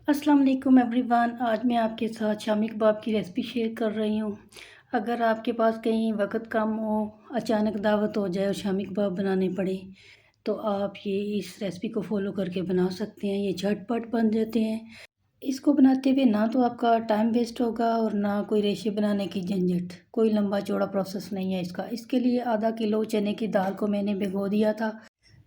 अस्सलाम वालेकुम एवरीवन। आज मैं आपके साथ शामी कबाब की रेसिपी शेयर कर रही हूँ। अगर आपके पास कहीं वक्त कम हो, अचानक दावत हो जाए और शामी कबाब बनाने पड़े, तो आप ये इस रेसिपी को फॉलो करके बना सकते हैं। ये झटपट बन जाते हैं। इसको बनाते हुए ना तो आपका टाइम वेस्ट होगा और ना कोई रेशे बनाने की झंझट। कोई लंबा चौड़ा प्रोसेस नहीं है इसका। इसके लिए आधा किलो चने की दाल को मैंने भिगो दिया था।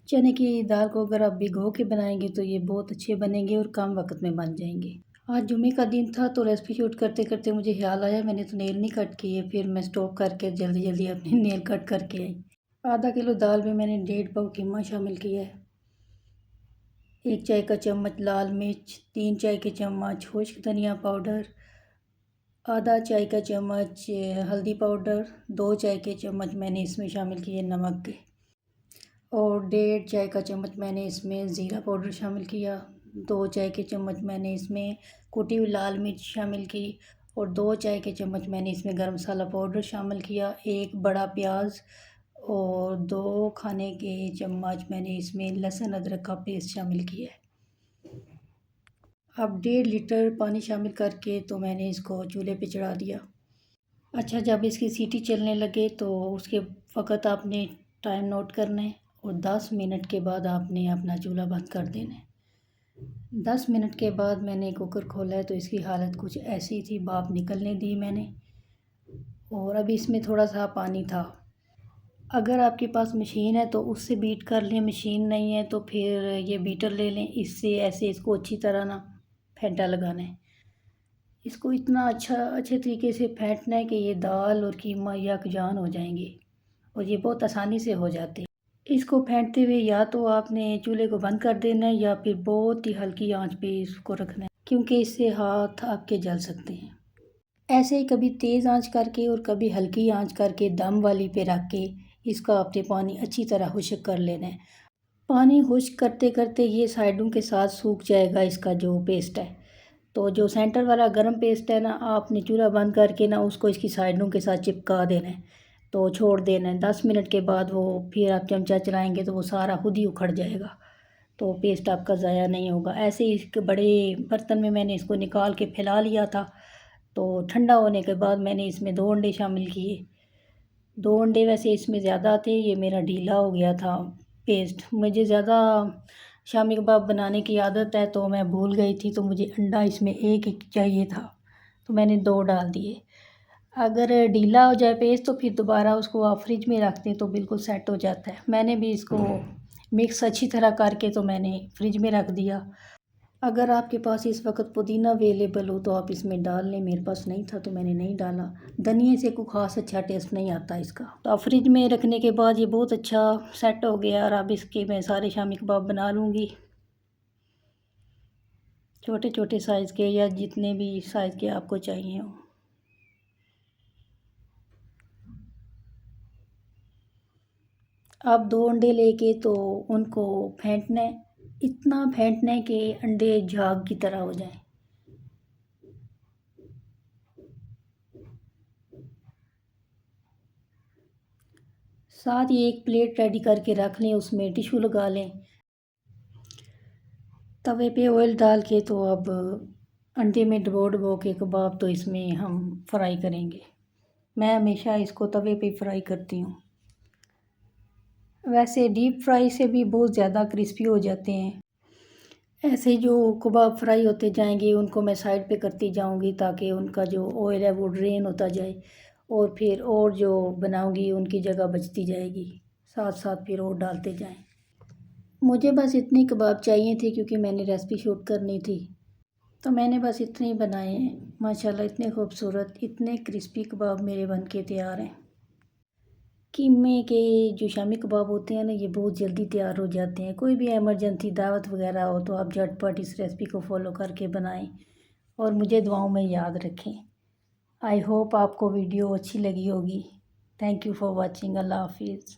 चने की दाल को अगर आप भिगो के बनाएंगे तो ये बहुत अच्छे बनेंगे और कम वक्त में बन जाएंगे। आज जुमे का दिन था तो रेसिपी शूट करते करते मुझे ख्याल आया मैंने तो नेल नहीं कट किए। फिर मैं स्टॉप करके जल्दी जल्दी अपने नेल कट करके आई। आधा किलो दाल में मैंने 1.5 पाव कीमा शामिल किया है, 1 चाय का चम्मच लाल मिर्च, 3 चाय के चम्मच खुश्क धनिया पाउडर, आधा चाय का चम्मच हल्दी पाउडर, 2 चाय के चम्मच मैंने इसमें शामिल किए नमक के, और 1.5 चाय का चम्मच मैंने इसमें ज़ीरा पाउडर शामिल किया। 2 चाय के चम्मच मैंने इसमें कुटी हुई लाल मिर्च शामिल की और 2 चाय के चम्मच मैंने इसमें गरम मसाला पाउडर शामिल किया। 1 बड़ा प्याज और 2 खाने के चम्मच मैंने इसमें लहसुन अदरक का पेस्ट शामिल किया है। अब 1.5 लीटर पानी शामिल करके तो मैंने इसको चूल्हे पे चढ़ा दिया। अच्छा, जब इसकी सीटी चलने लगे तो उसके वक़्त आपने टाइम नोट करना है और 10 मिनट के बाद आपने अपना चूल्हा बंद कर देना है। 10 मिनट के बाद मैंने कुकर खोला है तो इसकी हालत कुछ ऐसी थी, भाप निकलने दी मैंने और अभी इसमें थोड़ा सा पानी था। अगर आपके पास मशीन है तो उससे बीट कर लें, मशीन नहीं है तो फिर ये बीटर ले लें। इससे ऐसे इसको अच्छी तरह ना फेंटा लगाना है। इसको इतना अच्छे तरीके से फेंटना है कि ये दाल और कीमा यकजान हो जाएंगे और ये बहुत आसानी से हो जाते हैं। इसको फेंटते हुए या तो आपने चूल्हे को बंद कर देना है या फिर बहुत ही हल्की आंच पे इसको रखना है, क्योंकि इससे हाथ आपके जल सकते हैं। ऐसे ही कभी तेज़ आंच करके और कभी हल्की आंच करके दम वाली पे रख के इसका आपने पानी अच्छी तरह खुश्क कर लेना है। पानी खुश्क करते करते ये साइडों के साथ सूख जाएगा इसका जो पेस्ट है। तो जो सेंटर वाला गर्म पेस्ट है ना, आपने चूल्हा बंद करके ना उसको इसकी साइडों के साथ चिपका देना है। तो छोड़ देना है। 10 मिनट के बाद वो फिर आप चमचा चलाएंगे तो वो सारा खुद ही उखड़ जाएगा, तो पेस्ट आपका ज़ाया नहीं होगा। ऐसे ही एक बड़े बर्तन में मैंने इसको निकाल के फैला लिया था। तो ठंडा होने के बाद मैंने इसमें 2 अंडे शामिल किए। 2 अंडे वैसे इसमें ज़्यादा थे, ये मेरा ढीला हो गया था पेस्ट। मुझे ज़्यादा शामी कबाब बनाने की आदत है तो मैं भूल गई थी, तो मुझे अंडा इसमें एक ही चाहिए था तो मैंने 2 डाल दिए। अगर ढीला हो जाए पेस्ट तो फिर दोबारा उसको आप फ्रिज में रख दें तो बिल्कुल सेट हो जाता है। मैंने भी इसको मिक्स अच्छी तरह करके तो मैंने फ्रिज में रख दिया। अगर आपके पास इस वक्त पुदीना अवेलेबल हो तो आप इसमें डाल लें। मेरे पास नहीं था तो मैंने नहीं डाला। धनिए से कोई ख़ास अच्छा टेस्ट नहीं आता इसका। तो अब फ्रिज में रखने के बाद ये बहुत अच्छा सेट हो गया और अब इसके मैं सारे शामी कबाब बना लूँगी, छोटे छोटे साइज़ के या जितने भी साइज़ के आपको चाहिए हो। आप 2 अंडे लेके तो उनको फेंटना है, इतना फेंटना है कि अंडे झाग की तरह हो जाएं। साथ ही एक प्लेट रेडी करके रख लें, उसमें टिश्यू लगा लें। तवे पे ऑयल डाल के तो अब अंडे में डुबो डुबो के कबाब तो इसमें हम फ्राई करेंगे। मैं हमेशा इसको तवे पे फ्राई करती हूँ। वैसे डीप फ्राई से भी बहुत ज़्यादा क्रिस्पी हो जाते हैं। ऐसे जो कबाब फ्राई होते जाएंगे उनको मैं साइड पे करती जाऊंगी ताकि उनका जो ऑयल है वो ड्रेन होता जाए और फिर और जो बनाऊंगी उनकी जगह बचती जाएगी। साथ साथ फिर और डालते जाएं। मुझे बस इतने कबाब चाहिए थे क्योंकि मैंने रेसिपी शूट करनी थी, तो मैंने बस इतने ही बनाए हैं। माशाल्लाह इतने खूबसूरत, इतने क्रिस्पी कबाब मेरे बन के तैयार हैं। कीमे के जो शामी कबाब होते हैं ना, ये बहुत जल्दी तैयार हो जाते हैं। कोई भी इमरजेंसी दावत वगैरह हो तो आप झटपट इस रेसिपी को फॉलो करके बनाएं और मुझे दुआओं में याद रखें। आई होप आपको वीडियो अच्छी लगी होगी। Thank you for watching. अल्लाह हाफिज़।